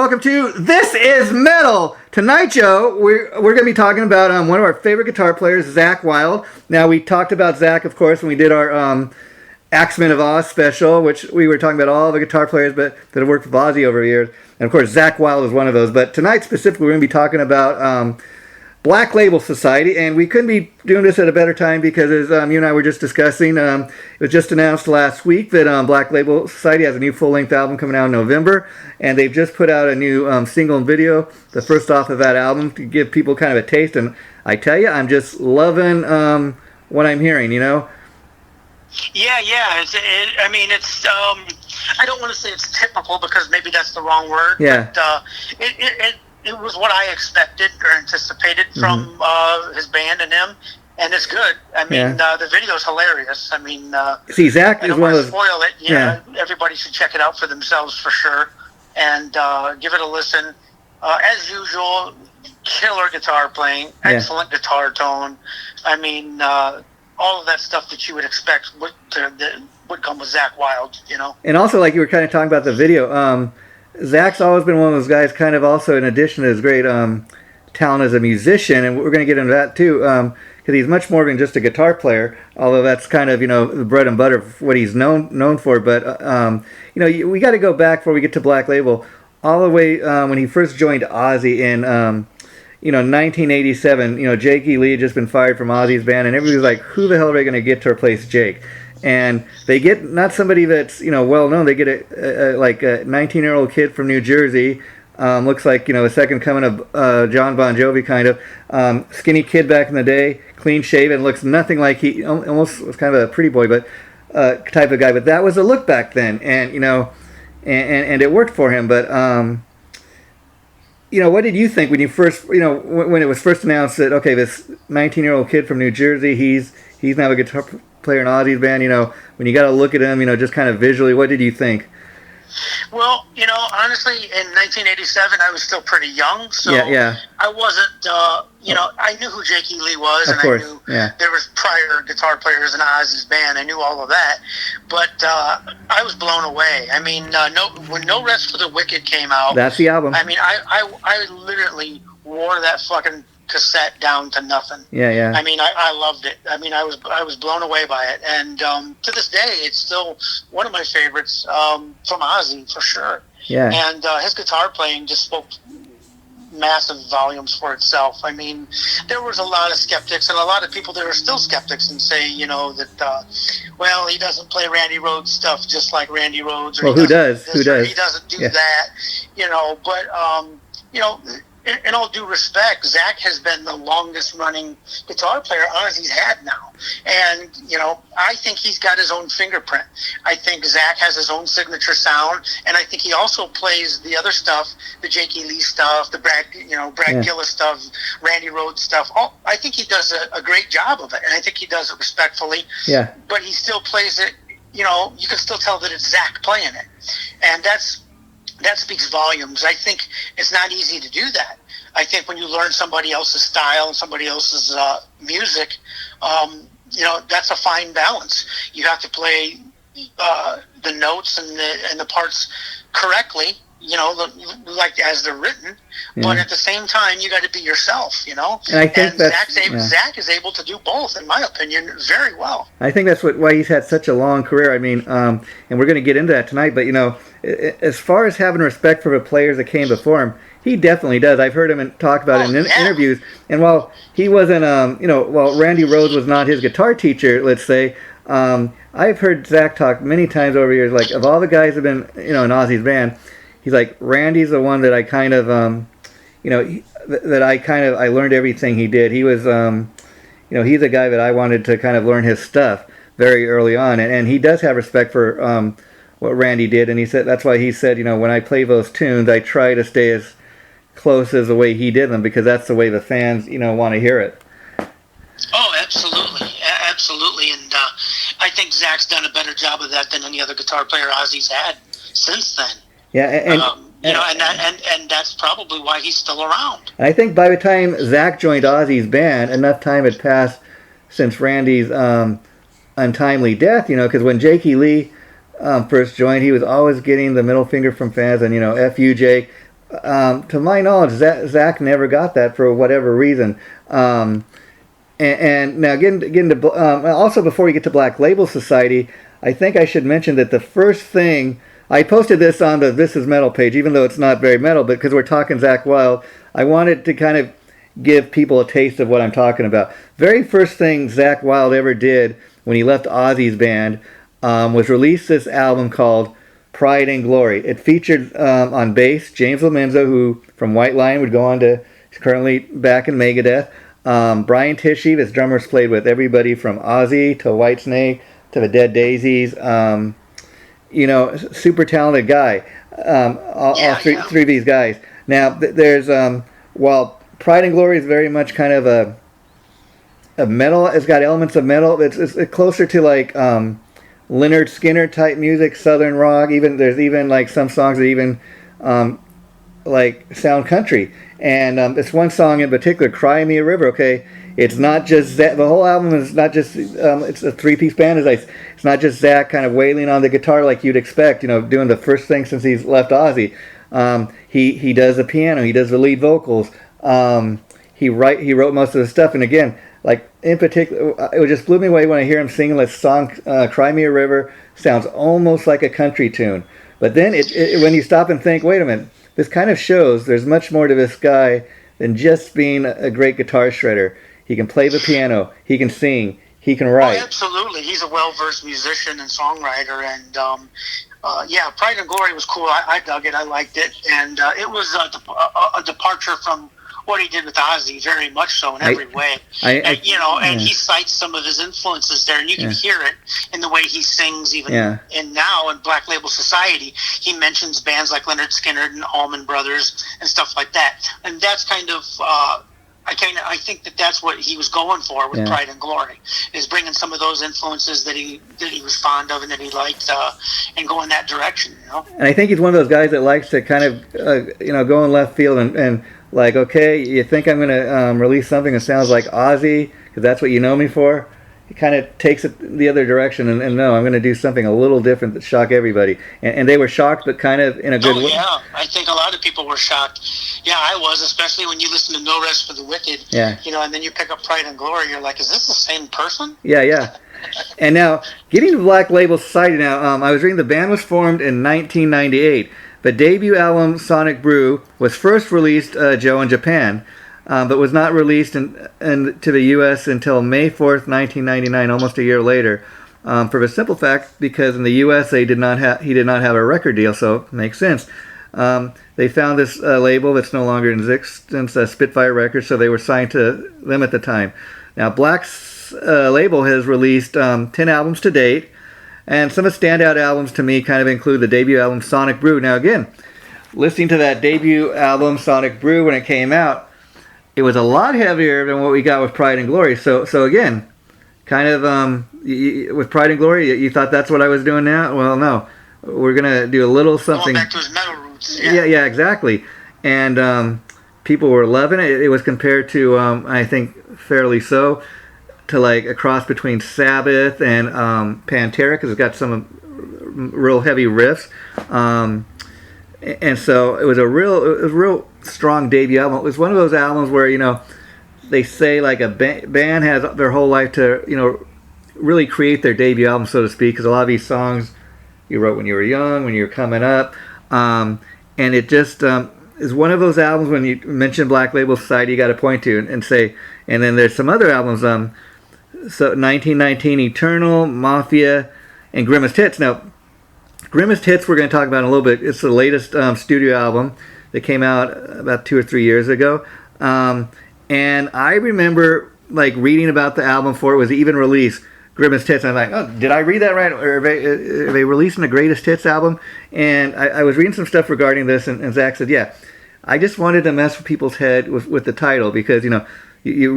welcome to This Is Metal. Tonight, Joe, we're going to be talking about one of our favorite guitar players, Zak Wylde. Now, we talked about Zack, of course, when we did our Axemen of Oz special, which we were talking about all the guitar players that have worked with Ozzy over the years. And, of course, Zak Wylde is one of those. But tonight, specifically, we're going to be talking about Black Label Society, and we couldn't be doing this at a better time because, as you and I were just discussing, it was just announced last week that Black Label Society has a new full-length album coming out in November, and they've just put out a new single and video, the first off of that album, to give people kind of a taste. And I tell you, I'm just loving what I'm hearing, you know? Yeah. It's I don't want to say it's typical because maybe that's the wrong word. Yeah. But it was what I expected or anticipated from his band and him, and it's good. I mean, the video's hilarious. I mean, see, Zack is one of those. Spoil it. Yeah, everybody should check it out for themselves for sure, and give it a listen. As usual, killer guitar playing, excellent guitar tone. I mean, all of that stuff that you would expect would come with Zak Wylde, you know. And also, like you were kind of talking about the video, Zak's always been one of those guys, kind of also in addition to his great talent as a musician, and we're going to get into that too, because he's much more than just a guitar player, although that's kind of, you know, the bread and butter of what he's known for. But, you know, we got to go back before we get to Black Label, all the way when he first joined Ozzy in, 1987. You know, Jake E. Lee had just been fired from Ozzy's band, and everybody was like, who the hell are they going to get to replace Jake? And they get not somebody that's, you know, well known. They get a 19-year-old kid from New Jersey, looks like, you know, a second coming of John Bon Jovi kind of, skinny kid back in the day, clean shaven, looks nothing like he almost was kind of a pretty boy, but type of guy. But that was the look back then, and you know, and it worked for him. But you know, what did you think when you first, you know, when it was first announced that, okay, this 19-year-old kid from New Jersey, he's now a guitar player in Ozzy's band, you know, when you got to look at him, you know, just kind of visually, what did you think? Well, you know, honestly, in 1987, I was still pretty young, so I wasn't, you know, I knew who Jake E. Lee was, and I knew there was prior guitar players in Ozzy's band. I knew all of that, but I was blown away. I mean, when No Rest for the Wicked came out, that's the album. I mean, I literally wore that fucking cassette down to nothing. Yeah. I mean, I loved it. I mean, I was blown away by it, and to this day, it's still one of my favorites from Ozzy for sure. Yeah. And his guitar playing just spoke massive volumes for itself. I mean, there was a lot of skeptics and a lot of people that are still skeptics and say, you know, that well, he doesn't play Randy Rhoads stuff just like Randy Rhoads. Or well, who does? He doesn't do that. You know, but you know. In all due respect, Zack has been the longest running guitar player Ozzy's had now. And, you know, I think he's got his own fingerprint. I think Zack has his own signature sound, and I think he also plays the other stuff, the Jake E. Lee stuff, the Brad Gillis stuff, Randy Rhoads stuff. I think he does a great job of it, and I think he does it respectfully. Yeah. But he still plays it, you know, you can still tell that it's Zack playing it. And that speaks volumes. I think it's not easy to do that. I think when you learn somebody else's style and somebody else's music, you know, that's a fine balance. You have to play the notes and the parts correctly, you know, like as they're written. But at the same time, you got to be yourself, you know. And I think Zack is able to do both, in my opinion, very well. I think that's why he's had such a long career. I mean, and we're going to get into that tonight. But you know, as far as having respect for the players that came before him, he definitely does. I've heard him talk about it in interviews. And while he wasn't, while Randy Rhoads was not his guitar teacher, let's say, I've heard Zack talk many times over the years, like, of all the guys that have been, you know, in Ozzy's band, he's like, Randy's the one that I kind of, I learned everything he did. He was, he's a guy that I wanted to kind of learn his stuff very early on. And he does have respect for what Randy did. And he said, that's why he said, you know, when I play those tunes, I try to stay as close as the way he did them, because that's the way the fans, you know, want to hear it. Oh, absolutely. And I think Zack's done a better job of that than any other guitar player Ozzy's had since then. Yeah, and that's probably why he's still around. I think by the time Zack joined Ozzy's band, enough time had passed since Randy's untimely death, you know, because when Jake E. Lee first joined, he was always getting the middle finger from fans, and, you know, F you, Jake. to my knowledge, Zack never got that for whatever reason. And now getting to also before we get to Black Label Society, I think I should mention that the first thing I posted this on the This Is Metal page, even though it's not very metal, but because we're talking Zak Wylde, I wanted to kind of give people a taste of what I'm talking about. Very first thing Zak Wylde ever did when he left Ozzy's band was release this album called Pride and Glory. It featured on bass James Lomenzo, who from White Lion would go on to, he's currently back in Megadeth. Brian Tishy, this drummer's played with everybody from Ozzy to Whitesnake to the Dead Daisies. Super talented guy. All three of these guys. Now, there's while Pride and Glory is very much kind of a metal, it's got elements of metal. It's closer to like Lynyrd Skynyrd type music, southern rock. There's even like some songs that even like sound country. And this one song in particular, "Cry Me a River." Okay, it's not just Zach. The whole album is not just. It's a three-piece band. It's not just Zach kind of wailing on the guitar like you'd expect. Doing the first thing since he's left Ozzy. He does the piano. He does the lead vocals. He wrote most of the stuff. And again, like in particular, it just blew me away when I hear him singing this song, "Cry Me a River." Sounds almost like a country tune. But then when you stop and think, wait a minute. This kind of shows there's much more to this guy than just being a great guitar shredder. He can play the piano. He can sing. He can write. Oh, absolutely. He's a well-versed musician and songwriter. And, Pride and Glory was cool. I dug it. I liked it. And it was a departure from what he did with Ozzy, very much so in every way. And he cites some of his influences there, and you can hear it in the way he sings, even in now in Black Label Society. He mentions bands like Lynyrd Skynyrd and Allman Brothers and stuff like that, and that's kind of. I think that's what he was going for with Pride and Glory, is bringing some of those influences that he was fond of and that he liked, and go in that direction. And I think he's one of those guys that likes to kind of go in left field and like, okay, you think I'm going to release something that sounds like Ozzy because that's what you know me for? He kind of takes it the other direction and no, I'm going to do something a little different that shock everybody. And they were shocked, but kind of in a good way. Oh, yeah. I think a lot of people were shocked. Yeah, I was, especially when you listen to No Rest for the Wicked. Yeah. And then you pick up Pride and Glory, you're like, is this the same person? Yeah. And now, getting to Black Label Society now, I was reading the band was formed in 1998. The debut album, Sonic Brew, was first released, Joe, in Japan, but was not released to the U.S. until May 4th, 1999, almost a year later, for the simple fact because in the U.S. he did not have a record deal, so it makes sense. They found this label that's no longer in existence, Spitfire Records, so they were signed to them at the time. Now, Black's label has released 10 albums to date, and some of the standout albums to me kind of include the debut album, Sonic Brew. Now, again, listening to that debut album, Sonic Brew, when it came out, it was a lot heavier than what we got with Pride and Glory. So again, kind of with Pride and Glory, you thought that's what I was doing now? Well, no. We're going to do a little something. Going back to his metal roots. Yeah, exactly. And people were loving it. It was compared to, I think, fairly so, to like a cross between Sabbath and Pantera, because it's got some real heavy riffs. And so it was a real strong debut album. It was one of those albums where, they say like a band has their whole life to, really create their debut album, so to speak, because a lot of these songs you wrote when you were young, when you were coming up. And it just is one of those albums when you mention Black Label Society, you got to point to and say, and then there's some other albums, so 1919, Eternal, Mafia, and Grimaced Hits. Now, Grimaced Hits we're going to talk about in a little bit. It's the latest studio album that came out about 2 or 3 years ago. And I remember like reading about the album before it was even released, Grimaced Hits. I'm like, oh, did I read that right? Or are they releasing the Greatest Hits album? And I was reading some stuff regarding this, and Zach said, yeah, I just wanted to mess with people's head with the title because, you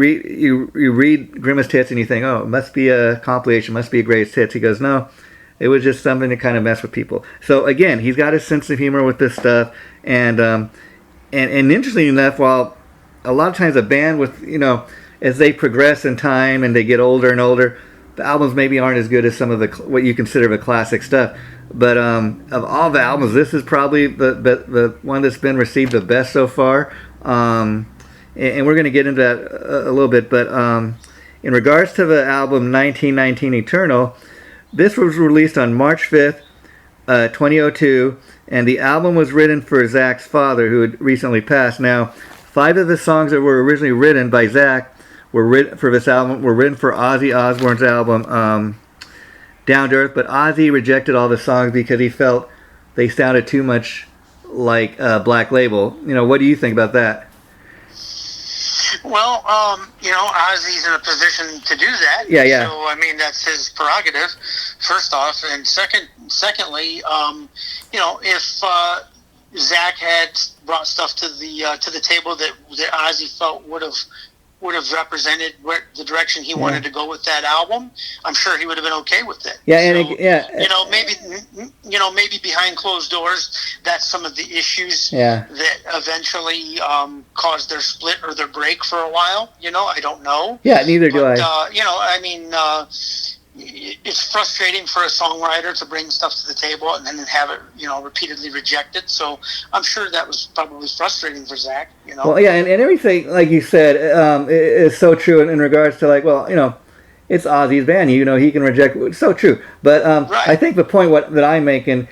read Grimaced Hits and you think, oh, it must be a compilation, must be a Greatest Hits. He goes, no, it was just something to kind of mess with people. So again, he's got his sense of humor with this stuff, and interestingly enough, while a lot of times a band with, as they progress in time and they get older and older, the albums maybe aren't as good as some of the what you consider the classic stuff. But of all the albums, this is probably the one that's been received the best so far. And we're going to get into that a little bit. But in regards to the album 1919 Eternal, this was released on March 5th, 2002, and the album was written for Zak's father, who had recently passed. Now, 5 of the songs that were originally written by Zak were written for this album were written for Ozzy Osbourne's album Down to Earth, but Ozzy rejected all the songs because he felt they sounded too much like Black Label. What do you think about that? Well, Ozzy's in a position to do that. Yeah. So, I mean, that's his prerogative, first off. And secondly, if Zak had brought stuff to the table that Ozzy felt would have represented the direction he wanted to go with that album, I'm sure he would have been okay with it. Yeah, so, maybe behind closed doors, that's some of the issues that eventually caused their split or their break for a while. I don't know. Yeah, neither do I. It's frustrating for a songwriter to bring stuff to the table and then have it, repeatedly rejected. So I'm sure that was probably frustrating for Zak. Well, yeah, and everything, like you said, is so true in regards to it's Ozzy's band. He can reject. It's so true. But right. I think the point that I'm making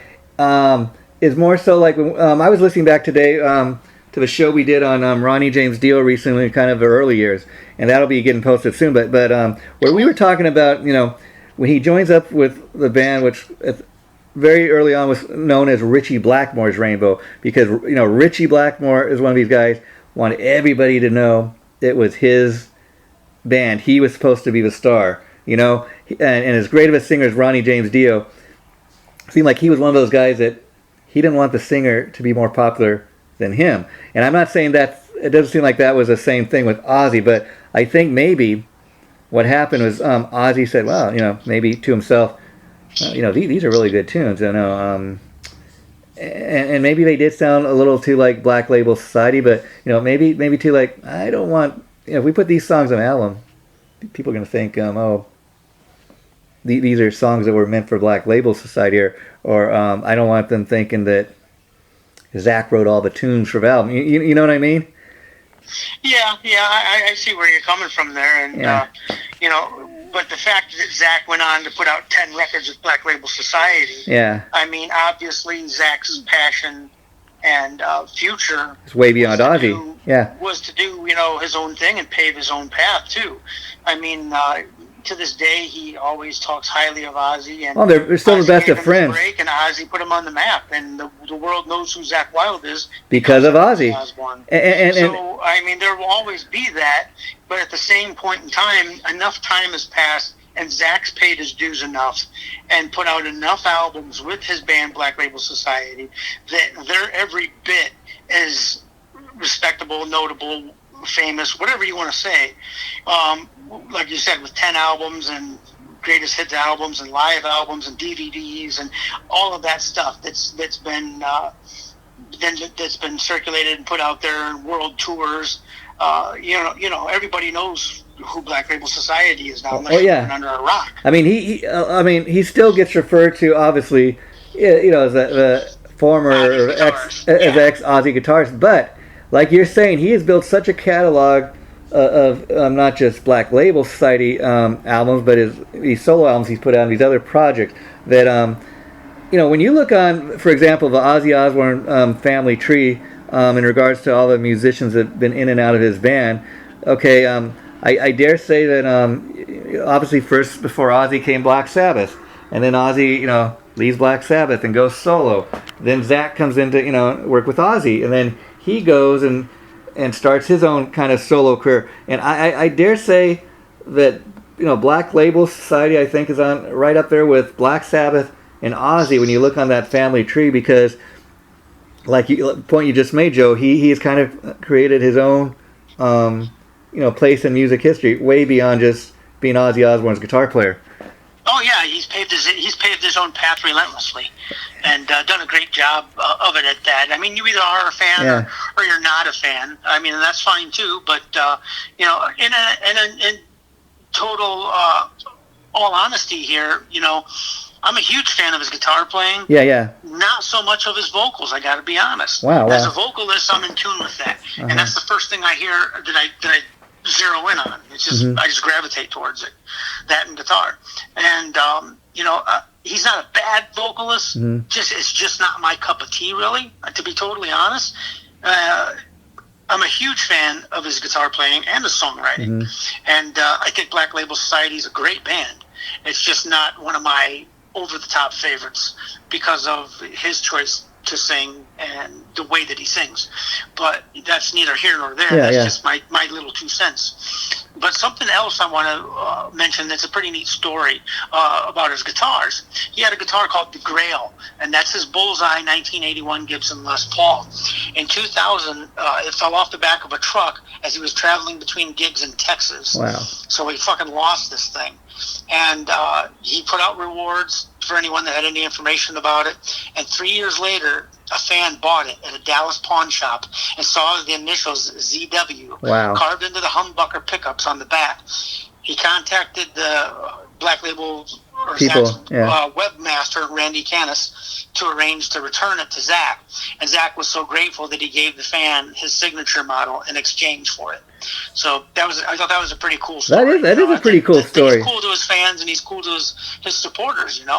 is more so like when I was listening back today to the show we did on Ronnie James Dio recently, kind of the early years, and that'll be getting posted soon. But where we were talking about, when he joins up with the band, which very early on was known as Ritchie Blackmore's Rainbow, because Ritchie Blackmore is one of these guys wanted everybody to know it was his band. He was supposed to be the star, and as great of a singer as Ronnie James Dio, it seemed like he was one of those guys that he didn't want the singer to be more popular than him. And I'm not saying that it doesn't seem like that was the same thing with Ozzy, but I think maybe what happened was Ozzy said, well, maybe to himself, these are really good tunes, and maybe they did sound a little too like Black Label Society, but maybe too like, I don't want, if we put these songs on an album, people are going to think, these are songs that were meant for Black Label Society, or I don't want them thinking that Zak wrote all the tunes for the album. You know what I mean? Yeah, I see where you're coming from there, and but the fact that Zak went on to put out 10 records with Black Label Society, I mean, obviously Zak's passion and future it's way beyond Ozzy. Was to do his own thing and pave his own path too. I mean, to this day, he always talks highly of Ozzy, and they're still the best of friends. And Ozzy put him on the map, and the world knows who Zak Wylde is because of Ozzy. And so, I mean, there will always be that, but at the same point in time, enough time has passed, and Zak's paid his dues enough, and put out enough albums with his band Black Label Society that they're every bit as respectable, notable, famous, whatever you want to say. Like you said, with 10 albums and greatest hits albums and live albums and DVDs and all of that stuff that's been circulated and put out there in world tours. Everybody knows who Black Label Society is now, unless you've been under a rock. I mean, he still gets referred to, obviously, as the former ex Ozzy guitarist, but like you're saying, he has built such a catalog of not just Black Label Society albums, but these solo albums he's put out, and these other projects that when you look on, for example, the Ozzy Osbourne family tree in regards to all the musicians that have been in and out of his band. Okay, I dare say that obviously first before Ozzy came Black Sabbath, and then Ozzy leaves Black Sabbath and goes solo. Then Zak comes in to work with Ozzy, and then he goes and starts his own kind of solo career. And I dare say that Black Label Society, I think, is on right up there with Black Sabbath and Ozzy when you look on that family tree, because like the point you just made, Joe, he has kind of created his own place in music history way beyond just being Ozzy Osbourne's guitar player. Oh yeah, he's paved his own path relentlessly, and done a great job of it at that. I mean, you either are a fan or you're not a fan. I mean, and that's fine too. But in total all honesty here, I'm a huge fan of his guitar playing. Yeah. Not so much of his vocals. I got to be honest. Wow. As a vocalist, I'm in tune with that, and that's the first thing I hear that I zero in on. It's just I just gravitate towards it, that and guitar. And he's not a bad vocalist. It's just not my cup of tea, really. To be totally honest, I'm a huge fan of his guitar playing and his songwriting, and I think Black Label Society is a great band. It's just not one of my over-the-top favorites because of his choice to sing and the way that he sings. But that's neither here nor there. That's just my little 2 cents. But something else I want to mention that's a pretty neat story about his guitars. He had a guitar called the Grail, and that's his Bullseye 1981 Gibson Les Paul. In 2000, it fell off the back of a truck as he was traveling between gigs in Texas. Wow. So he fucking lost this thing. And he put out rewards for anyone that had any information about it. And 3 years later, a fan bought it at a Dallas pawn shop and saw the initials ZW carved into the humbucker pickups on the back. He contacted the Black Label or Zack's webmaster, Randy Canis, to arrange to return it to Zack. And Zack was so grateful that he gave the fan his signature model in exchange for it. So I thought that was a pretty cool story. That is a pretty cool story. He's cool to his fans and he's cool to his supporters, and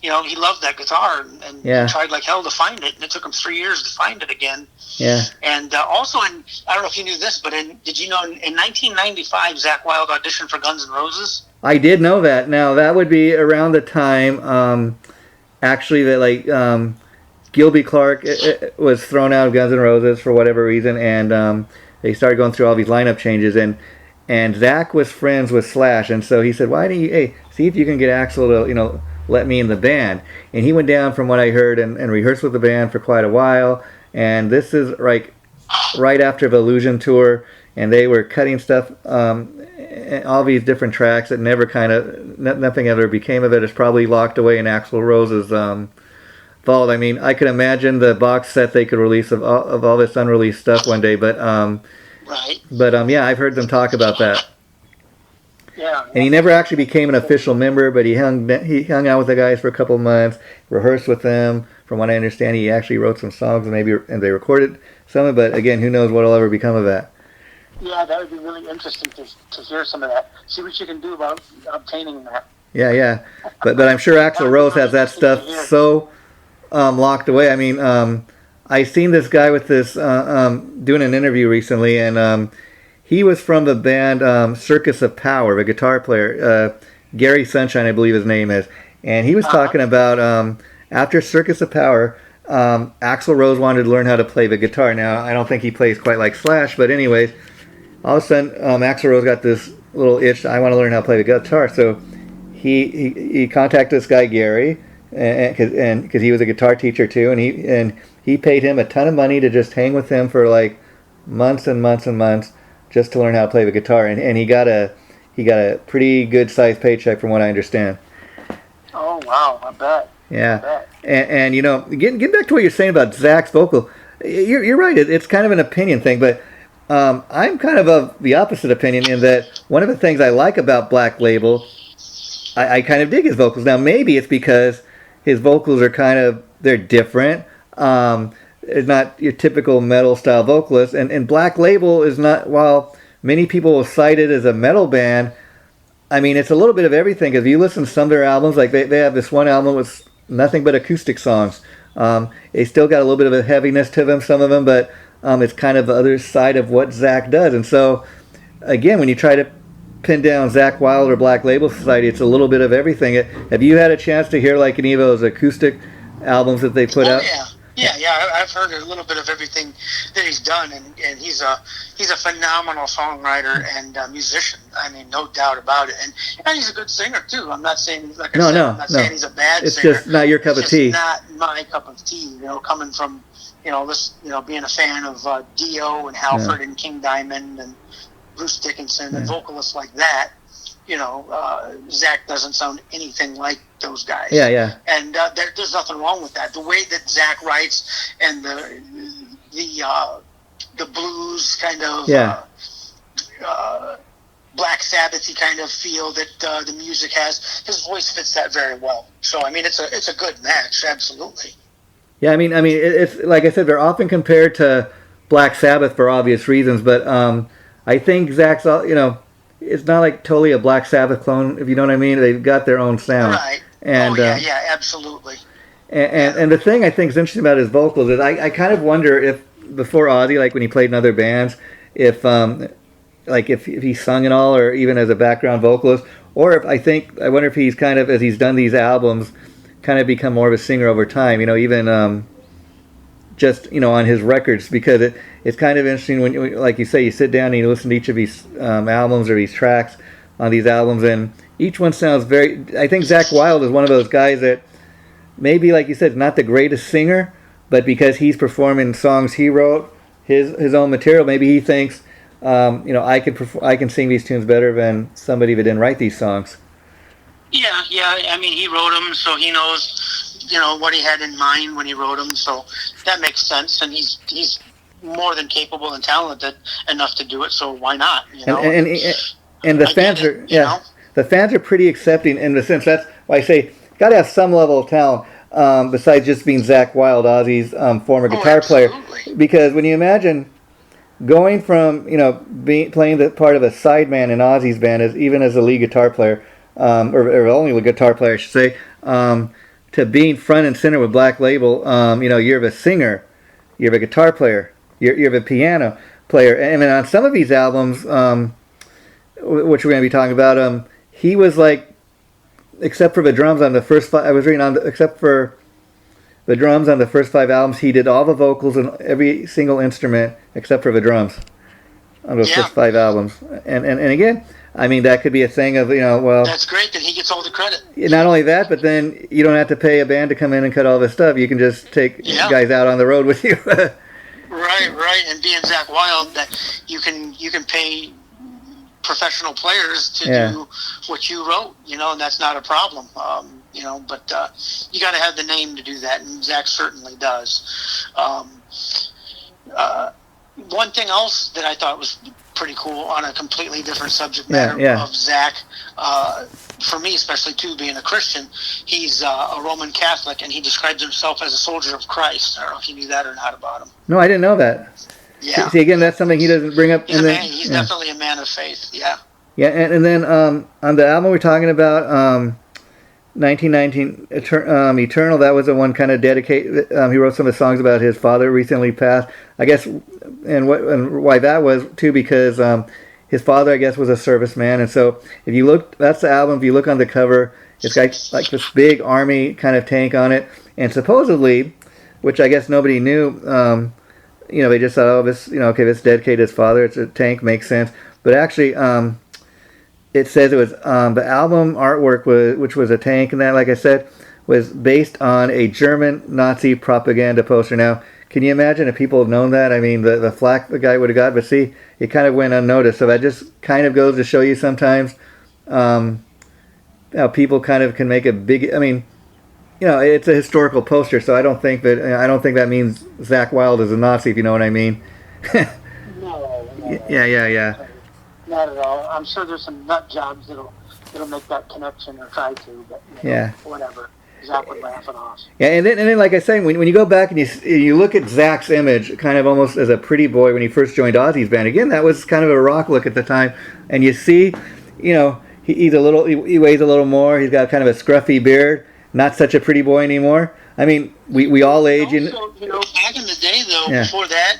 he loved that guitar and tried like hell to find it, and it took him 3 years to find it again. Yeah. And also, I don't know if you knew this, but did you know in 1995 Zak Wylde auditioned for Guns N' Roses? I did know that. Now that would be around the time, actually, that Gilby Clarke was thrown out of Guns N' Roses for whatever reason, and they started going through all these lineup changes, and Zack was friends with Slash, and so he said, "Why don't you, see if you can get Axl to, let me in the band?" And he went down, from what I heard, and rehearsed with the band for quite a while. And this is right after the Illusion tour, and they were cutting stuff, all these different tracks that nothing ever became of it. It's probably locked away in Axl Rose's vault. I mean, I could imagine the box set they could release of all this unreleased stuff one day, but I've heard them talk about that. Yeah. And he never actually became an official member, but he hung out with the guys for a couple of months, rehearsed with them. From what I understand, he actually wrote some songs, and they recorded some of it. But again, who knows what will ever become of that? Yeah, that would be really interesting to hear some of that. See what you can do about obtaining that. Yeah. But I'm sure Axl Rose has that stuff so locked away. I mean, I seen this guy with this doing an interview recently, and he was from the band Circus of Power, the guitar player, Gary Sunshine, I believe his name is, and he was talking about after Circus of Power, Axl Rose wanted to learn how to play the guitar. Now, I don't think he plays quite like Slash, but anyways, all of a sudden, Axl Rose got this little itch. I want to learn how to play the guitar, so he contacted this guy Gary, because he was a guitar teacher too, and he paid him a ton of money to just hang with him for like months and months and months just to learn how to play the guitar, and he got a pretty good sized paycheck from what I understand. Oh wow, I bet. Yeah, and getting back to what you're saying about Zack's vocal, you're right. It's kind of an opinion thing, but I'm kind of the opposite opinion in that one of the things I like about Black Label, I kind of dig his vocals. Now maybe it's because his vocals are they're different. It's not your typical metal style vocalist, and Black Label is not. While many people will cite it as a metal band, I mean it's a little bit of everything. Because if you listen to some of their albums, like they have this one album with nothing but acoustic songs. They still got a little bit of a heaviness to them, some of them, but it's kind of the other side of what Zack does. And so, again, when you try to pin down Zak Wylde or Black Label Society, it's a little bit of everything. Have you had a chance to hear like any of those acoustic albums that they put out? Yeah. I've heard a little bit of everything that he's done, and he's a phenomenal songwriter and musician. I mean, no doubt about it. And he's a good singer too. I'm not saying I'm not saying he's a bad singer. It's just not your cup of tea. It's not my cup of tea. Coming from being a fan of Dio and Halford and King Diamond and Bruce Dickinson and vocalists like that. Zack doesn't sound anything like those guys. Yeah. And there's nothing wrong with that. The way that Zack writes and the blues kind of Black Sabbath-y kind of feel that the music has. His voice fits that very well. So I mean, it's a good match, absolutely. Yeah, I mean, it's like I said, they're often compared to Black Sabbath for obvious reasons, but I think Zak's, it's not like totally a Black Sabbath clone, if you know what I mean. They've got their own sound. Right. And, yeah, absolutely. And the thing I think is interesting about his vocals is I kind of wonder if before Ozzy, like when he played in other bands, if if he sung at all or even as a background vocalist, or if I wonder if he's kind of, as he's done these albums, kind of become more of a singer over time. Even just on his records, because it's kind of interesting when, like you say, you sit down and you listen to each of these albums or these tracks on these albums, and each one sounds very. I think Zak Wylde is one of those guys that maybe, like you said, not the greatest singer, but because he's performing songs he wrote, his own material, maybe he thinks, I can sing these tunes better than somebody that didn't write these songs. Yeah. I mean, he wrote them, so he knows, what he had in mind when he wrote them. So that makes sense, and he's more than capable and talented enough to do it. So why not? And the fans are the fans are pretty accepting in the sense. That's why I say got to have some level of talent besides just being Zak Wylde, Ozzy's former guitar player. Because when you imagine going from playing the part of a sideman in Ozzy's band as a lead guitar player, or only a guitar player I should say, to being front and center with Black Label, you're a singer, you're a guitar player, you're a piano player, and then on some of these albums, which we're going to be talking about, he was like, except for the drums on the first five, I was reading on, except for the drums on the first 5 albums, he did all the vocals and every single instrument except for the drums on those first 5 albums. And again, I mean, that could be a thing of, that's great that he gets all the credit. Not only that, but then you don't have to pay a band to come in and cut all this stuff. You can just take guys out on the road with you. Right. And being Zak Wylde, that you can pay professional players to do what you wrote, and that's not a problem. But you got to have the name to do that, and Zak certainly does. One thing else that I thought was pretty cool on a completely different subject matter of Zak, for me especially too, being a Christian, he's a Roman Catholic, and he describes himself as a soldier of Christ. I don't know if you knew that or not about him. No, I didn't know that. Yeah. See, again, that's something he doesn't bring up. He's definitely a man of faith. Yeah. Yeah, and then on the album we're talking about, 1919 Eternal, that was the one kind of dedicated. He wrote some of the songs about his father recently passed, I guess, and why that was too, because his father, I guess, was a serviceman, and so if you look, that's the album. If you look on the cover, it's got like this big army kind of tank on it, and supposedly, which I guess nobody knew, they just thought, oh, this, okay, this dedicated his father. It's a tank, makes sense, but actually, it says it was the album artwork which was a tank, and that, like I said, was based on a German Nazi propaganda poster. Now, can you imagine if people had known that? I mean, the flack the guy would have got, but see, it kind of went unnoticed. So that just kind of goes to show you sometimes how people kind of can make a big. I mean, it's a historical poster, so I don't think that means Zak Wylde is a Nazi, if you know what I mean. No. Yeah. Not at all. I'm sure there's some nut jobs that'll make that connection or try to, but whatever. Zak would laugh it off. Yeah, and then like I say, when you go back and you look at Zak's image, kind of almost as a pretty boy when he first joined Ozzy's band. Again, that was kind of a rock look at the time, and you see, he's he weighs a little more. He's got kind of a scruffy beard. Not such a pretty boy anymore. I mean, we all age. Also, back in the day, though, before that,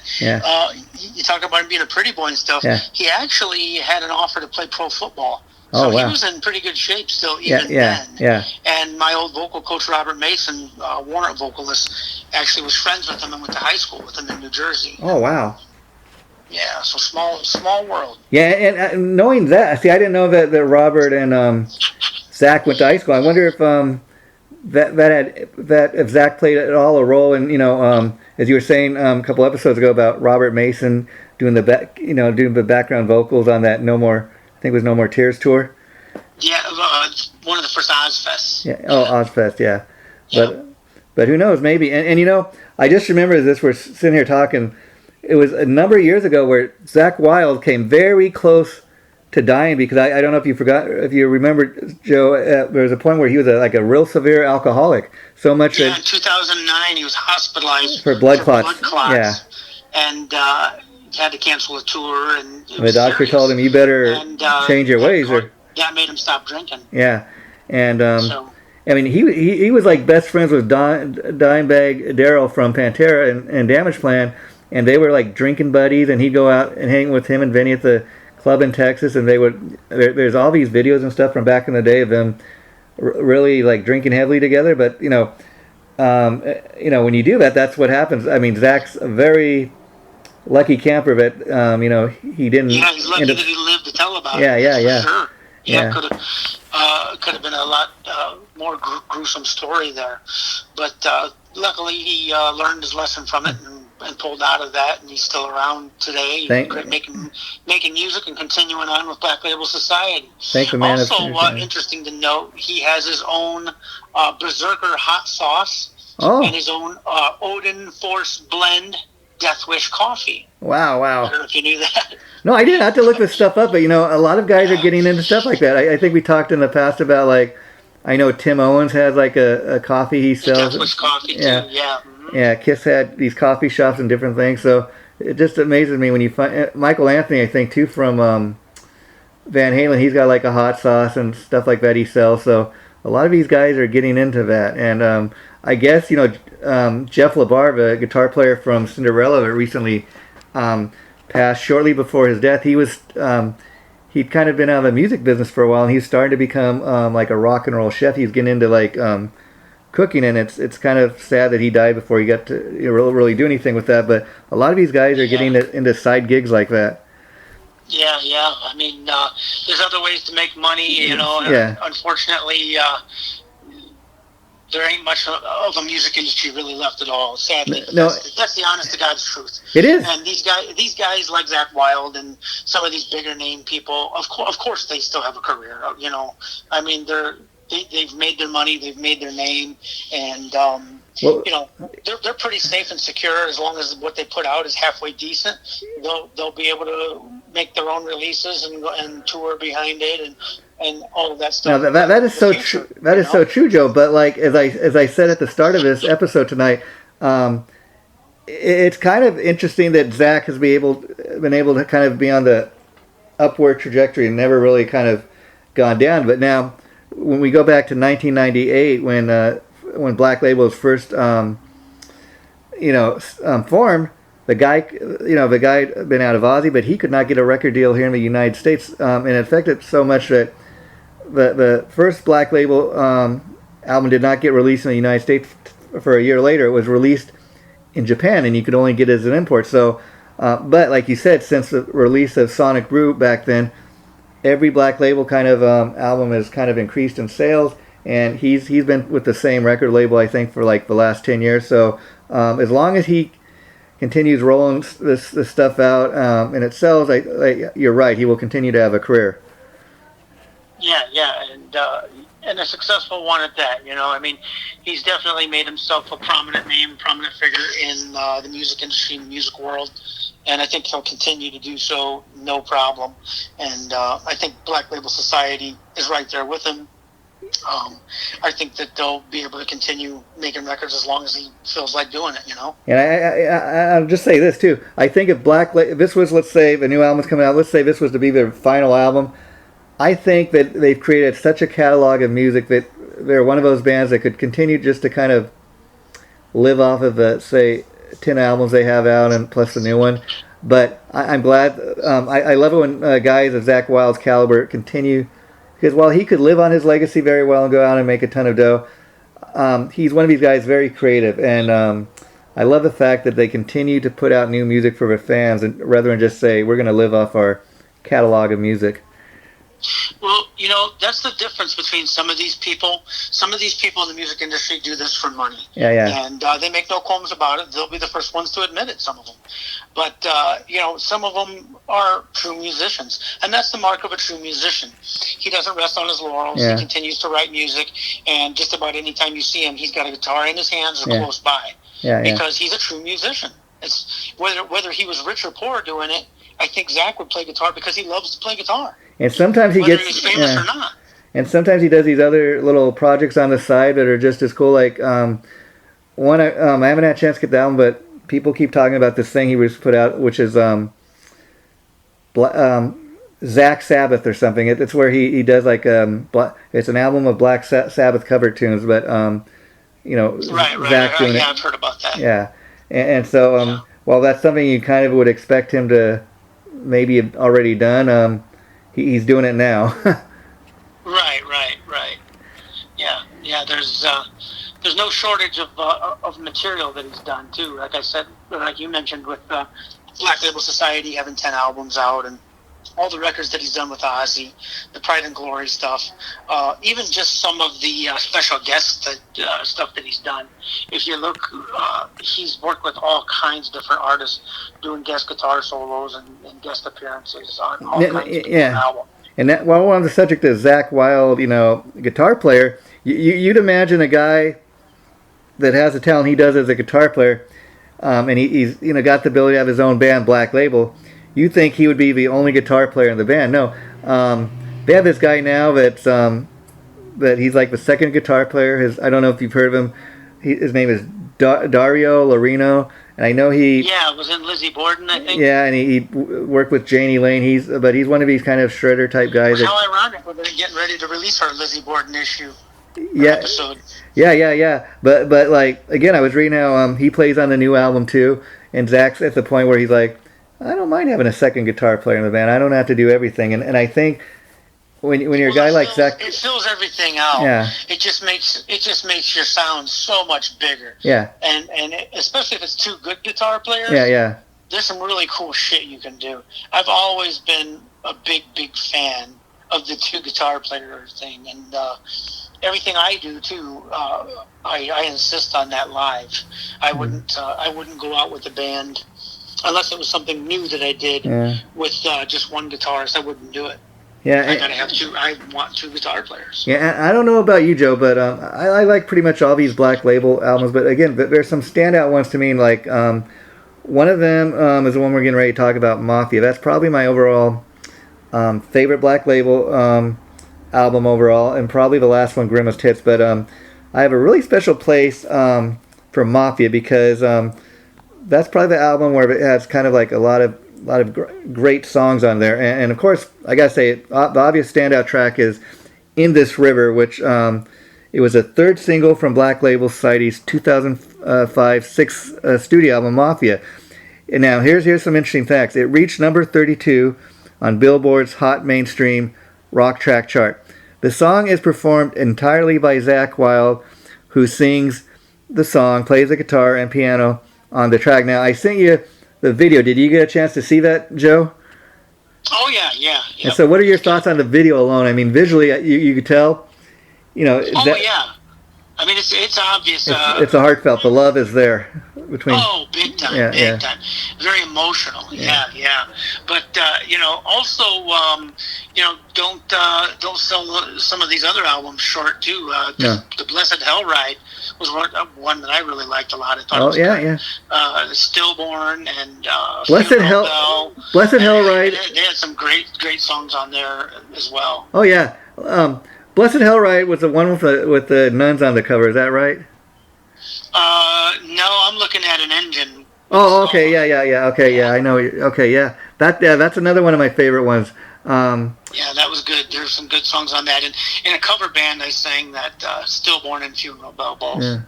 you talk about him being a pretty boy and stuff. Yeah. He actually had an offer to play pro football. So he was in pretty good shape still, even then. Yeah. And my old vocal coach, Robert Mason, Warrant vocalist, actually was friends with him and went to high school with him in New Jersey. Oh, wow. Yeah, so small world. Yeah, and knowing that, see, I didn't know that Robert and Zak went to high school. I wonder if if Zak played at all a role in, as you were saying a couple episodes ago about Robert Mason doing the background vocals on that No More Tears tour. Yeah, one of the first Ozfests. Yeah. Oh, Ozfest. Yeah. But who knows? Maybe. And I just remember as we're sitting here talking, it was a number of years ago where Zak Wylde came very close to dying, because I don't know if you remember, Joe, there was a point where he was like a real severe alcoholic, so much Yeah, that in 2009 he was hospitalized for blood clots. Blood clots. Yeah. And had to cancel a tour, and the doctor serious. told him, you better change your ways, or that made him stop drinking. Yeah, and so. I mean, he was like best friends with Dimebag Darrell from Pantera and Damage Plan, and they were like drinking buddies, and he'd go out and hang with him and Vinny at the club in Texas, and they would. There's all these videos and stuff from back in the day of them really like drinking heavily together. But when you do that, that's what happens. I mean, Zach's a very lucky camper, but he didn't. Yeah, he's lucky that he lived to tell about it. Yeah. Sure. Yeah, could have been a lot more gruesome story there, but luckily he learned his lesson from it and pulled out of that, and he's still around today, making music and continuing on with Black Label Society. Also, interesting to note, he has his own Berserker hot sauce and his own Odin Force blend Death Wish coffee. Wow. I don't know if you knew that. No, I didn't have to look this stuff up, but a lot of guys are getting into stuff like that. I think we talked in the past about, like, I know Tim Owens has like a coffee he sells. Death Wish coffee too. Yeah. Mm-hmm. Yeah, Kiss had these coffee shops and different things. So it just amazes me when you find Michael Anthony, I think too, from Van Halen. He's got like a hot sauce and stuff like that he sells. So a lot of these guys are getting into that, and I guess Jeff LaBarbe, a guitar player from Cinderella, recently passed shortly before his death. He'd kind of been out of the music business for a while, and he's starting to become like a rock and roll chef. He's getting into like cooking, and it's kind of sad that he died before he got to really do anything with that. But a lot of these guys are getting into side gigs like that. Yeah. I mean, there's other ways to make money, Yeah. Unfortunately, there ain't much of the music industry really left at all. Sadly, no, that's the honest to God's truth. It is. And these guys like Zak Wylde and some of these bigger name people, of course, they still have a career. I mean, they've made their money, they've made their name, and they're pretty safe and secure as long as what they put out is halfway decent. They'll be able to make their own releases and tour behind it and all of that stuff. Now that is so true. That is so true, Joe. But like as I said at the start of this episode tonight, it's kind of interesting that Zach has been able to kind of be on the upward trajectory and never really kind of gone down. But now, when we go back to 1998, when Black Label was first formed, the guy had been out of Aussie, but he could not get a record deal here in the United States, and it affected so much that the first Black Label album did not get released in the United States for a year later. It was released in Japan, and you could only get it as an import. So, but like you said, since the release of Sonic Brew back then, every Black Label kind of album has kind of increased in sales, and he's been with the same record label, I think, for like the last 10 years. So as long as he continues rolling this stuff out and it sells, you're right, he will continue to have a career. Yeah, and a successful one at that. I mean, he's definitely made himself a prominent name, prominent figure in the music industry, the music world, and I think he'll continue to do so, no problem. And I think Black Label Society is right there with him. I think that they'll be able to continue making records as long as he feels like doing it, And I'll just say this too. I think if this was, let's say, the new album's coming out, let's say this was to be their final album, I think that they've created such a catalog of music that they're one of those bands that could continue just to kind of live off of the, say, 10 albums they have out and plus the new one. But I'm glad. I love it when guys of Zak Wylde's caliber continue, because while he could live on his legacy very well and go out and make a ton of dough, he's one of these guys very creative, and I love the fact that they continue to put out new music for their fans, and rather than just say we're going to live off our catalog of music. Well, that's the difference between some of these people. Some of these people in the music industry do this for money. Yeah. And they make no qualms about it. They'll be the first ones to admit it, some of them. But, some of them are true musicians. And that's the mark of a true musician. He doesn't rest on his laurels. Yeah. He continues to write music. And just about any time you see him, he's got a guitar in his hands or close by. Yeah. Because he's a true musician. It's whether he was rich or poor doing it, I think Zach would play guitar because he loves to play guitar. And sometimes he whether gets he's famous or not. And sometimes he does these other little projects on the side that are just as cool. Like one, I haven't had a chance to get the album, but people keep talking about this thing he was put out, which is Zak Sabbath or something. It's where he does like it's an album of Black Sabbath cover tunes, but right. Zach doing it. Yeah, I've heard about that. Yeah, and so while that's something you kind of would expect him to maybe have already done, he's doing it now. Right. Yeah. There's no shortage of material that he's done too. Like I said, like you mentioned with Black Label Society having 10 albums out, and all the records that he's done with Ozzy, the Pride and Glory stuff, even just some of the special guest stuff that he's done. If you look, he's worked with all kinds of different artists doing guest guitar solos and guest appearances on all kinds of different albums. And that, while we're on the subject of Zak Wylde, guitar player, you'd imagine a guy that has the talent he does as a guitar player, and he's got the ability to have his own band, Black Label. You think he would be the only guitar player in the band? No, they have this guy now that he's like the second guitar player. I don't know if you've heard of him. His name is Dario Larino, and I know he was in Lizzie Borden, I think. Yeah, and he worked with Janie Lane. He's one of these kind of shredder type guys. How ironic! We're getting ready to release our Lizzie Borden issue. Episode. Yeah. But like again, I was reading how he plays on the new album too, and Zach's at the point where he's like, I don't mind having a second guitar player in the band. I don't have to do everything, and I think when you're a guy like Zach, it fills everything out. Yeah. It just makes your sound so much bigger. Yeah. And especially if it's two good guitar players. Yeah. There's some really cool shit you can do. I've always been a big fan of the two guitar player thing, and everything I do too. I insist on that live. I wouldn't go out with the band unless it was something new that I did with just one guitarist. I wouldn't do it. Yeah, I gotta have two. I want two guitar players. Yeah, I don't know about you, Joe, but I like pretty much all these Black Label albums. But again, there's some standout ones to me. Like one of them is the one we're getting ready to talk about, Mafia. That's probably my overall favorite Black Label album overall, and probably the last one, Grimaced Hits. But I have a really special place for Mafia because that's probably the album where it has kind of like a lot of great songs on there, and of course I gotta say the obvious standout track is "In This River," which it was a third single from Black Label Society's 2005-6 studio album Mafia. And now here's some interesting facts. It reached number 32 on Billboard's Hot Mainstream Rock Track chart. The song is performed entirely by Zak Wylde, who sings the song, plays the guitar and piano on the track. Now I sent you the video. Did you get a chance to see that, Joe? Oh yeah. Yep. And so, what are your thoughts on the video alone? I mean, visually, you could tell. Yeah. I mean, it's obvious. It's a heartfelt. The love is there between. Oh, big time, big time. Very emotional. Yeah. But also, don't sell some of these other albums short too. The Blessed Hell Ride was one that I really liked a lot. I thought it was great. The Stillborn and Blessed Hell Ride. They had some great songs on there as well. Oh yeah. Blessed Hell Ride was the one with the nuns on the cover. Is that right? No, I'm looking at an Engine. Oh, okay, yeah. Okay, yeah, I know. Okay, yeah. That's another one of my favorite ones. Yeah, that was good. There's some good songs on that. And in a cover band, I sang that Stillborn and Funeral Bell Balls.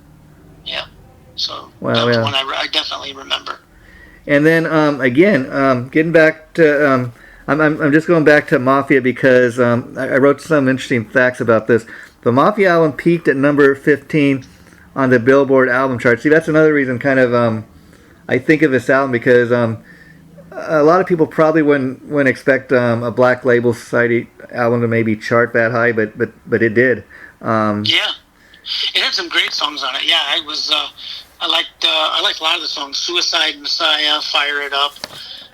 Yeah. So that was one I definitely remember. And then again, getting back to. I'm just going back to Mafia because I wrote some interesting facts about this. The Mafia album peaked at number 15 on the Billboard album chart. See, that's another reason kind of I think of this album because a lot of people probably wouldn't expect a Black Label Society album to maybe chart that high, but it did. Yeah, it had some great songs on it. Yeah, I liked a lot of the songs. Suicide Messiah, Fire It Up.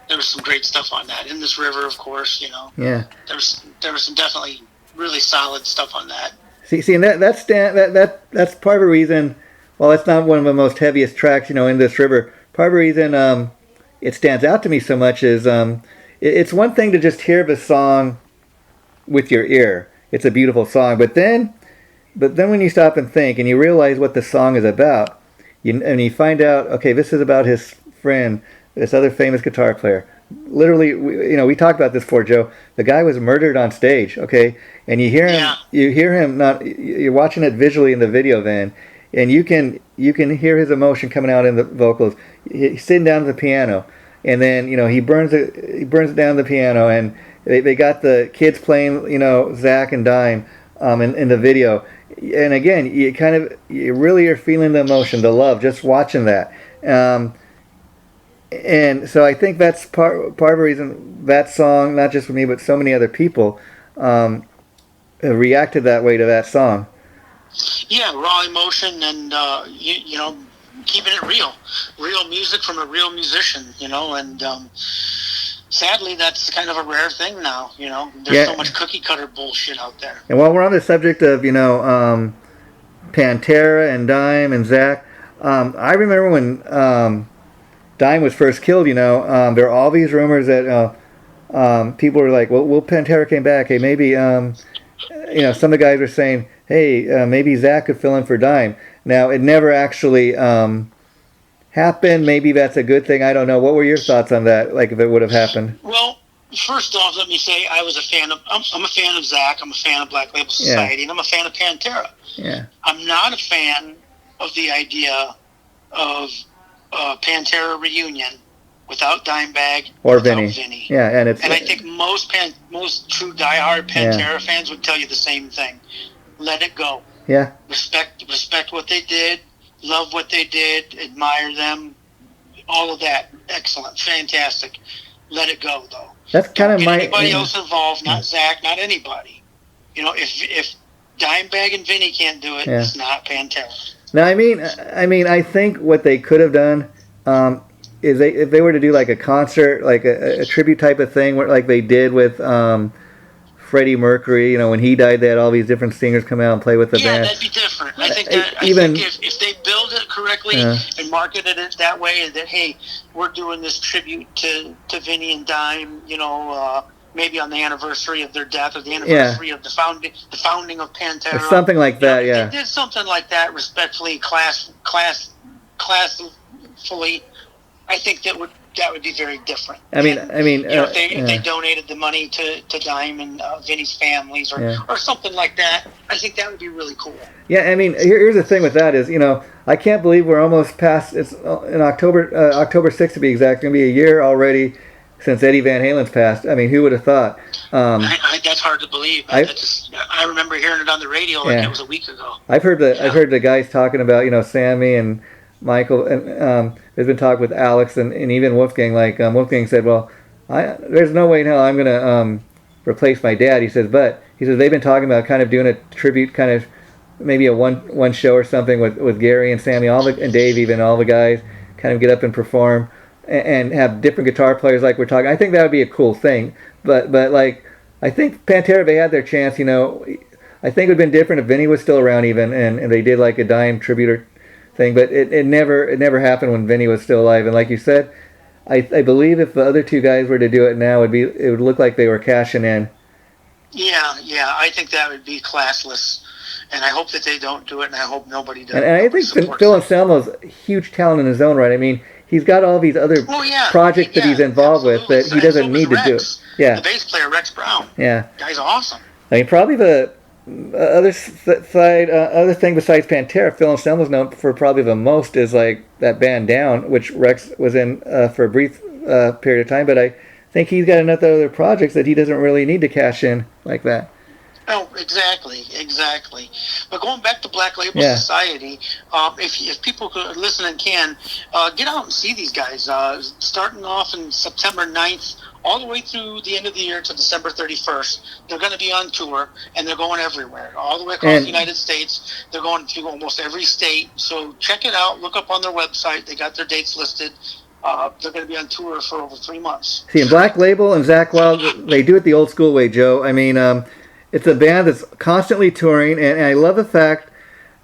There was some great stuff on that. In This River, of course, Yeah. There was some definitely really solid stuff on that. See, and that's part of the reason. Well, it's not one of the most heaviest tracks, In This River. Part of the reason it stands out to me so much is it's one thing to just hear the song with your ear. It's a beautiful song, but then when you stop and think and you realize what the song is about, and you find out, okay, this is about his friend, this other famous guitar player. Literally, we talked about this before, Joe. The guy was murdered on stage, okay, and you hear him. You're watching it visually in the video then, and you can hear his emotion coming out in the vocals. He's sitting down at the piano, and then he burns it down the piano, and they got the kids playing Zack and Dime in the video, and again you really are feeling the emotion, the love, just watching that. And so I think that's part of the reason that song, not just for me, but so many other people reacted that way to that song. Yeah, raw emotion and, keeping it real music from a real musician, and sadly that's kind of a rare thing now, There's so much cookie cutter bullshit out there. And while we're on the subject of, Pantera and Dime and Zack, I remember when Dime was first killed, there were all these rumors that people were like, well, Pantera came back. Hey, maybe, some of the guys were saying, hey, maybe Zack could fill in for Dime. Now, it never actually happened. Maybe that's a good thing. I don't know. What were your thoughts on that, like if it would have happened? Well, first off, let me say I'm a fan of Zack. I'm a fan of Black Label Society, and I'm a fan of Pantera. Yeah. I'm not a fan of the idea of Pantera reunion without Dimebag or without Vinny. Yeah, and I think most true diehard Pantera fans would tell you the same thing. Let it go. Yeah. Respect what they did. Love what they did. Admire them. All of that. Excellent. Fantastic. Let it go, though. That's kind of anybody else involved. Not Zack. Not anybody. If Dimebag and Vinny can't do it, it's not Pantera. Now, I mean, I think what they could have done is if they were to do like a concert, like a tribute type of thing, like they did with Freddie Mercury. When he died, they had all these different singers come out and play with the band. Yeah, that'd be different. I think if they build it correctly and marketed it that way, that hey, we're doing this tribute to Vinny and Dime, maybe on the anniversary of their death or the anniversary of the founding of Pantera. Or something like that, If they did something like that, respectfully, classfully, I think that would be very different. If they donated the money to Dime and Vinny's families or something like that, I think that would be really cool. Yeah, here's the thing with that is, I can't believe we're almost past, it's in October 6th to be exact, it's going to be a year already since Eddie Van Halen's passed. Who would have thought? That's hard to believe. I remember hearing it on the radio like it was a week ago. I've heard the guys talking about, Sammy and Michael, and there's been talk with Alex and even Wolfgang. Like Wolfgang said, well, there's no way in hell I'm going to replace my dad. He says they've been talking about kind of doing a tribute, kind of maybe a one show or something with Gary and Sammy, and Dave, even all the guys kind of get up and perform. And have different guitar players like we're talking. I think that would be a cool thing. But like, I think Pantera, they had their chance, I think it would have been different if Vinny was still around even, and they did like a Dime tribute thing. But it never happened when Vinny was still alive. And like you said, I believe if the other two guys were to do it now, it would look like they were cashing in. Yeah, I think that would be classless. And I hope that they don't do it, and I hope nobody does. And I think Phil Anselmo's a huge talent in his own right. He's got all these other projects that he's involved with that he doesn't need to do. Yeah. The bass player, Rex Brown. Yeah. Guy's awesome. Probably the other thing besides Pantera, Phil Anselmo's known for probably the most is like that band Down, which Rex was in for a brief period of time. But I think he's got enough other projects that he doesn't really need to cash in like that. Oh, exactly. But going back to Black Label Society, if people could listen and can, get out and see these guys. Starting off in September 9th, all the way through the end of the year to December 31st, they're going to be on tour, and they're going everywhere. All the way across the United States. They're going through almost every state. So check it out. Look up on their website. They got their dates listed. They're going to be on tour for over 3 months. See, and Black Label and Zak Wylde, they do it the old school way, Joe. It's a band that's constantly touring, and I love the fact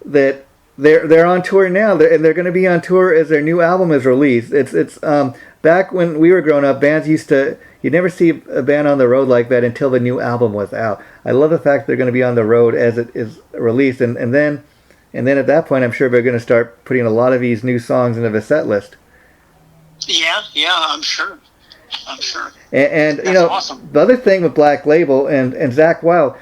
that they're on tour now, and they're going to be on tour as their new album is released. It's back back when we were growing up, bands you'd never see a band on the road like that until the new album was out. I love the fact they're going to be on the road as it is released, and then at that point, I'm sure they're going to start putting a lot of these new songs into the set list. Yeah, I'm sure. And That's awesome. The other thing with Black Label and Zak Wylde,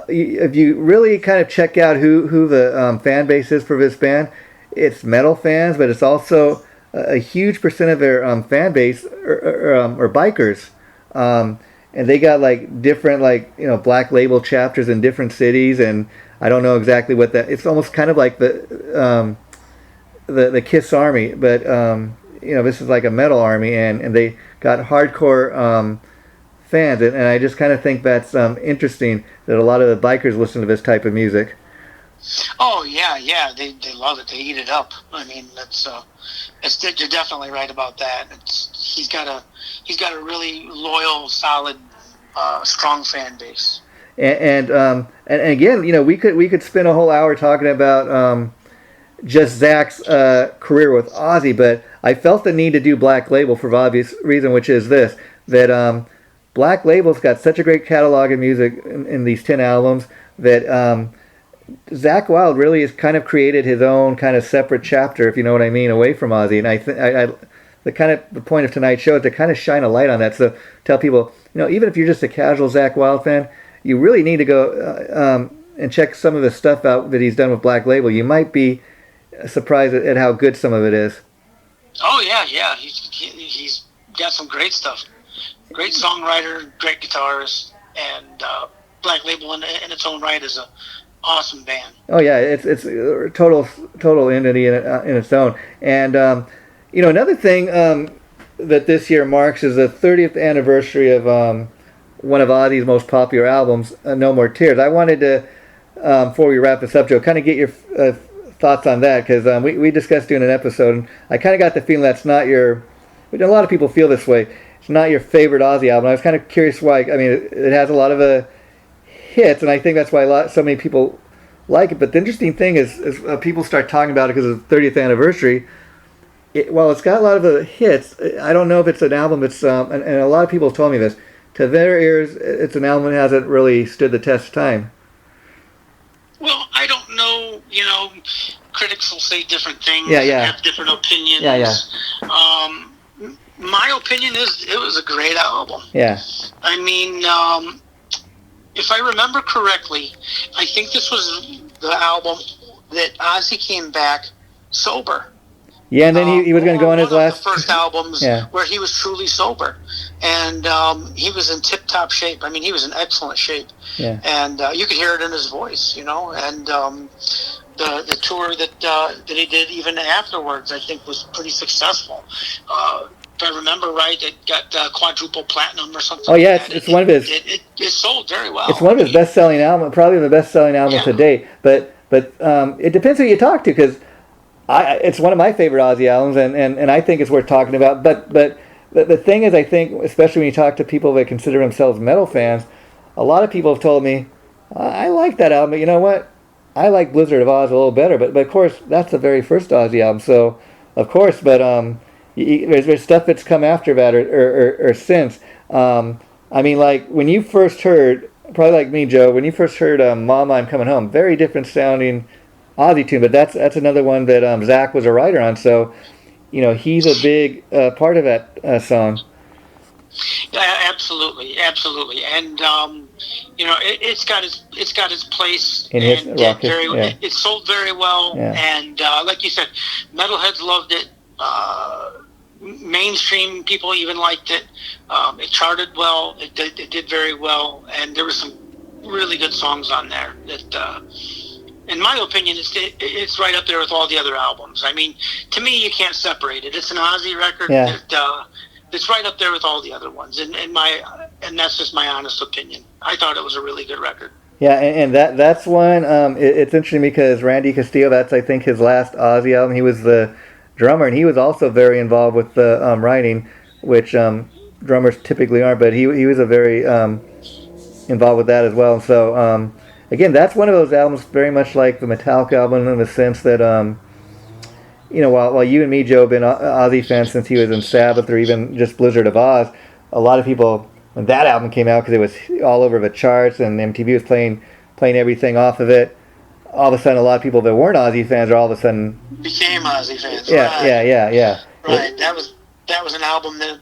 if you really kind of check out who the fan base is for this band, it's metal fans, but it's also a huge percent of their fan base are bikers, and they got like different Black Label chapters in different cities, and I don't know exactly what that. It's almost kind of like the Kiss Army, but this is like a metal army, and they got hardcore fans, and I just kind of think that's interesting that a lot of the bikers listen to this type of music. Oh yeah, they love it. They eat it up. I mean, you're definitely right about that. He's got a really loyal, solid, strong fan base. And again, we could spend a whole hour talking about just Zak's career with Ozzy, but I felt the need to do Black Label for the obvious reason, which is this: that Black Label's got such a great catalog of music in these 10 albums that Zak Wylde really has kind of created his own kind of separate chapter, if you know what I mean, away from Ozzy. And I think the point of tonight's show is to kind of shine a light on that. So tell people, even if you're just a casual Zak Wylde fan, you really need to go and check some of the stuff out that he's done with Black Label. You might be surprised at how good some of it is. Oh yeah, he's got some great stuff. Great songwriter, great guitarist, and Black Label in its own right is a awesome band. Oh yeah, it's a total entity in its own. And another thing that this year marks is the 30th anniversary of one of Ozzy's most popular albums, No More Tears. I wanted to, before we wrap this up, Joe, kind of get your thoughts on that, because we discussed doing an episode, and I kind of got the feeling that's not your. A lot of people feel this way. It's not your favorite Ozzy album. I was kind of curious why. I mean, it has a lot of hits, and I think that's why so many people like it. But the interesting thing is people start talking about it because of the 30th anniversary. While it's got a lot of hits, I don't know if it's an album that's, and a lot of people have told me this, to their ears, it's an album that hasn't really stood the test of time. Well, I don't know, critics will say different things, and have different opinions. My opinion is it was a great album. Yeah. I mean, if I remember correctly, I think this was the album that Ozzy came back sober. Yeah, and then he was going to go on his last... the first albums where he was truly sober. And he was in tip-top shape. I mean, he was in excellent shape. Yeah. And you could hear it in his voice, And the tour that he did even afterwards, I think, was pretty successful. If I remember right, it got quadruple platinum or something. Oh, yeah, it's one of his... It sold very well. It's one of his best-selling albums, probably the best-selling album to date. But it depends who you talk to, because it's one of my favorite Ozzy albums, and I think it's worth talking about. But the thing is, I think, especially when you talk to people that consider themselves metal fans, a lot of people have told me, I like that album, but you know what? I like Blizzard of Oz a little better. But of course, that's the very first Ozzy album, so of course. But there's stuff that's come after that or since. I mean, like when you first heard, probably like me, Joe, when you first heard "Mama, I'm Coming Home," very different sounding Ozzy tune, but that's another one that Zack was a writer on. So, he's a big part of that song. Yeah, absolutely, and it's got its place in his rock history. It sold very well, and like you said, metalheads loved it. Mainstream people even liked it. It charted well. It did very well, and there were some really good songs on there that. In my opinion, it's right up there with all the other albums. I mean, to me, you can't separate it. It's an Ozzy record. Yeah. It's right up there with all the other ones. And that's just my honest opinion. I thought it was a really good record. Yeah, and that's one. It's interesting because Randy Castillo, that's I think his last Ozzy album. He was the drummer, and he was also very involved with the writing, which drummers typically aren't. But he was a very involved with that as well. So. Again, that's one of those albums very much like the Metallica album in the sense that, while you and me, Joe, have been Ozzy fans since he was in Sabbath or even just Blizzard of Oz, a lot of people, when that album came out, because it was all over the charts and MTV was playing everything off of it, all of a sudden a lot of people that weren't Ozzy fans are all of a sudden became Ozzy fans. Yeah, right. yeah. Right. That was an album that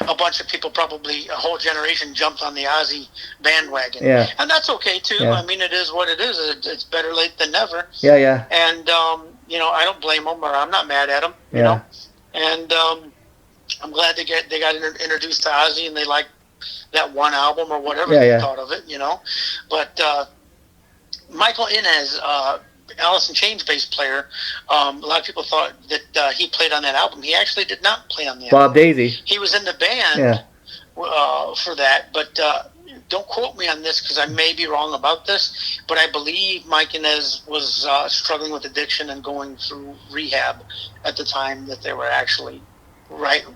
a bunch of people, probably a whole generation, jumped on the Ozzy bandwagon. Yeah. And that's okay too. Yeah. I mean, it is what it is. It's better late than never. Yeah. And I don't blame them, or I'm not mad at them. You Yeah. know. And I'm glad they got introduced to Ozzy, and they liked that one album or whatever they thought of it. But Michael Inez, Alice in Chains bass player, a lot of people thought that he played on that album. He actually did not play on the album. Bob Daisy. He was in the band for that, but don't quote me on this because I may be wrong about this, but I believe Mike Inez was struggling with addiction and going through rehab at the time that they were actually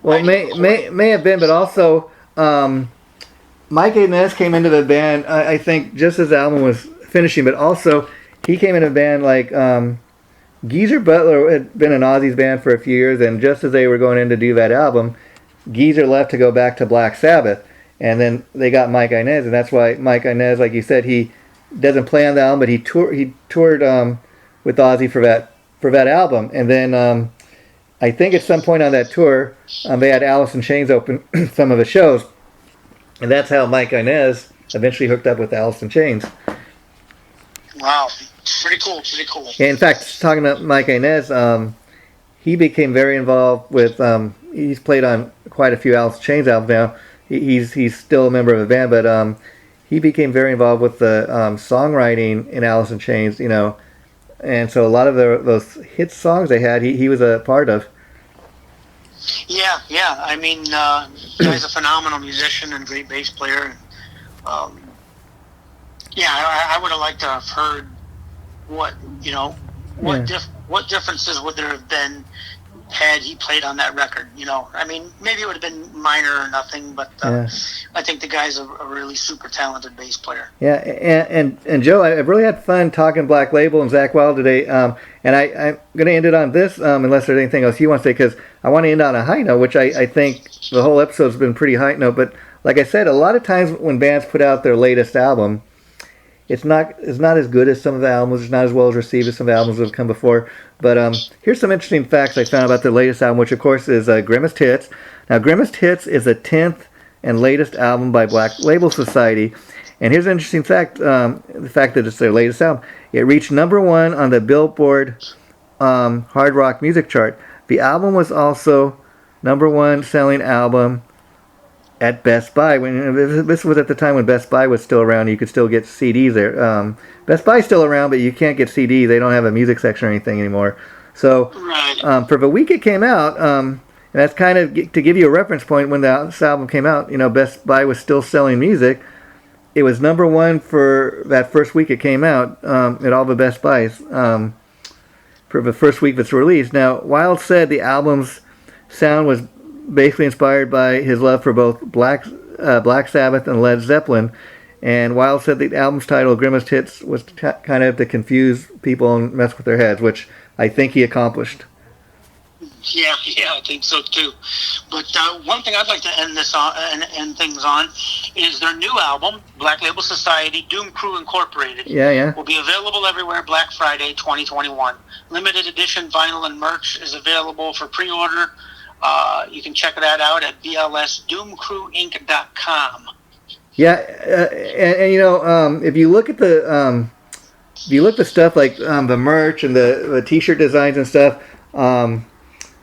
Well, may have been, but also Mike Inez came into the band, I think, just as the album was finishing, but also he came in a band like Geezer Butler had been in Ozzy's band for a few years, and just as they were going in to do that album, Geezer left to go back to Black Sabbath, and then they got Mike Inez, and that's why Mike Inez, like you said, he doesn't play on the album, but he toured with Ozzy for that album, and then I think at some point on that tour they had Alice in Chains open some of the shows, and that's how Mike Inez eventually hooked up with Alice in Chains. Wow, pretty cool. In fact, talking about Mike Inez, he became very involved with. He's played on quite a few Alice in Chains albums now. He's still a member of the band, but he became very involved with the songwriting in Alice in Chains. And so a lot of those hit songs they had, he was a part of. Yeah. I mean, guy's a phenomenal musician and great bass player. I would have liked to have heard what differences would there have been had he played on that record. I mean, maybe it would have been minor or nothing, but I think the guy's a really super talented bass player. Yeah, and Joe, I've really had fun talking Black Label and Zak Wylde today, and I'm going to end it on this, unless there's anything else you want to say, because I want to end on a high note, which I think the whole episode's been pretty high note, but like I said, a lot of times when bands put out their latest album, it's not as good as some of the albums. It's not as well as received as some of the albums that have come before. But here's some interesting facts I found about the latest album, which of course is Grimaced Hits. Now, Grimaced Hits is the 10th and latest album by Black Label Society. And here's an interesting fact: the fact that it's their latest album. It reached #1 on the Billboard Hard Rock Music Chart. The album was also #1 selling album at Best Buy. This was at the time when Best Buy was still around. You could still get CDs there. Best Buy's still around, but you can't get CDs. They don't have a music section or anything anymore. So for the week it came out, and that's kind of to give you a reference point when this album came out, Best Buy was still selling music. It was #1 for that first week it came out at all the Best Buys for the first week that's released. Now, Wilde said the album's sound was basically inspired by his love for both Black Sabbath and Led Zeppelin, and Wilde said the album's title, Grimaced Hits, was kind of to confuse people and mess with their heads, which I think he accomplished. Yeah, I think so too. But one thing I'd like to end this on and end things on is their new album, Black Label Society, Doom Crew Incorporated. Yeah. Will be available everywhere Black Friday 2021. Limited edition vinyl and merch is available for pre-order. You can check that out at blsdoomcrewinc.com. Yeah, and if you look at the stuff like the merch and the T-shirt designs and stuff,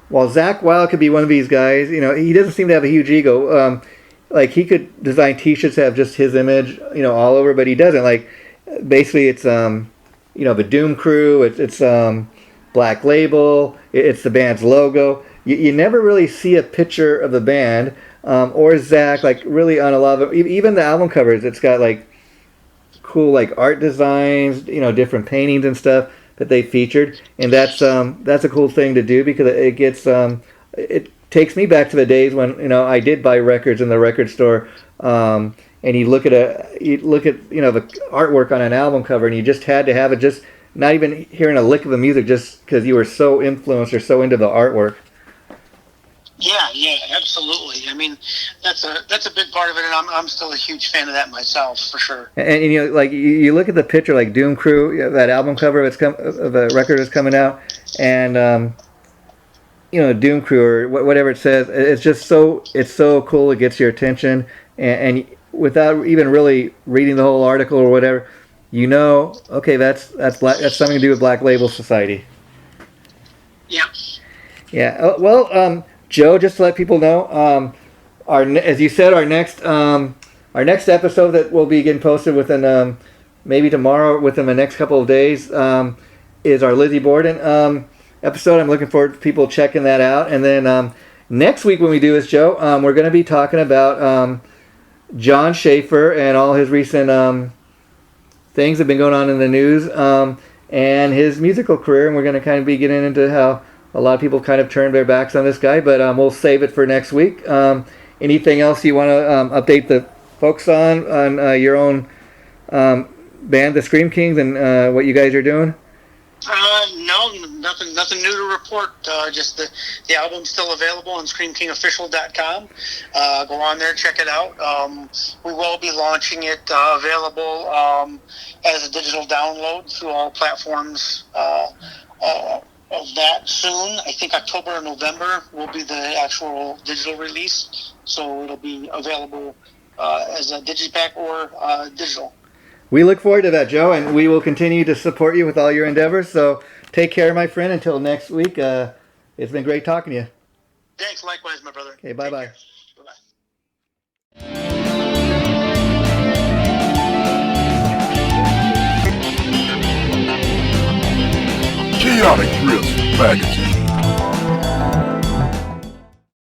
while Zak Wylde could be one of these guys, he doesn't seem to have a huge ego. Like he could design T-shirts that have just his image, all over, but he doesn't. Like basically, it's the Doom Crew, it's Black Label, it's the band's logo. You never really see a picture of the band or Zack, like really on a lot of even the album covers. It's got like cool like art designs, different paintings and stuff that they featured, and that's a cool thing to do because it gets it takes me back to the days when I did buy records in the record store, and you look at the artwork on an album cover, and you just had to have it just not even hearing a lick of the music just because you were so influenced or so into the artwork. Yeah, absolutely. I mean, that's a big part of it, and I'm still a huge fan of that myself, for sure. And you know, like you look at the picture, like Doom Crew, that album cover of a record that's coming out, and you know, Doom Crew or whatever it says, it's so cool. It gets your attention, and without even really reading the whole article or whatever, you know, okay, that's something to do with Black Label Society. Yeah. Yeah. Well, Joe, just to let people know, as you said, our next episode that will be getting posted within maybe tomorrow, within the next couple of days, is our Lizzie Borden episode. I'm looking forward to people checking that out. And then next week when we do this, Joe, we're going to be talking about John Schaefer and all his recent things that have been going on in the news and his musical career. And we're going to kind of be getting into how a lot of people kind of turned their backs on this guy, but we'll save it for next week. Anything else you want to update the folks on your own band, the Scream Kings, and what you guys are doing? No, nothing new to report. Just the album's still available on ScreamKingOfficial.com. Go on there, check it out. We will be launching it available as a digital download through all platforms of that soon. I think October or November will be the actual digital release, so it'll be available as a digipack or digital. We look forward to that, Joe, and we will continue to support you with all your endeavors. So take care, my friend. Until next week, it's been great talking to you. Thanks, likewise, my brother. Okay, bye-bye. Bye-bye. Chaotic Riffs Magazine.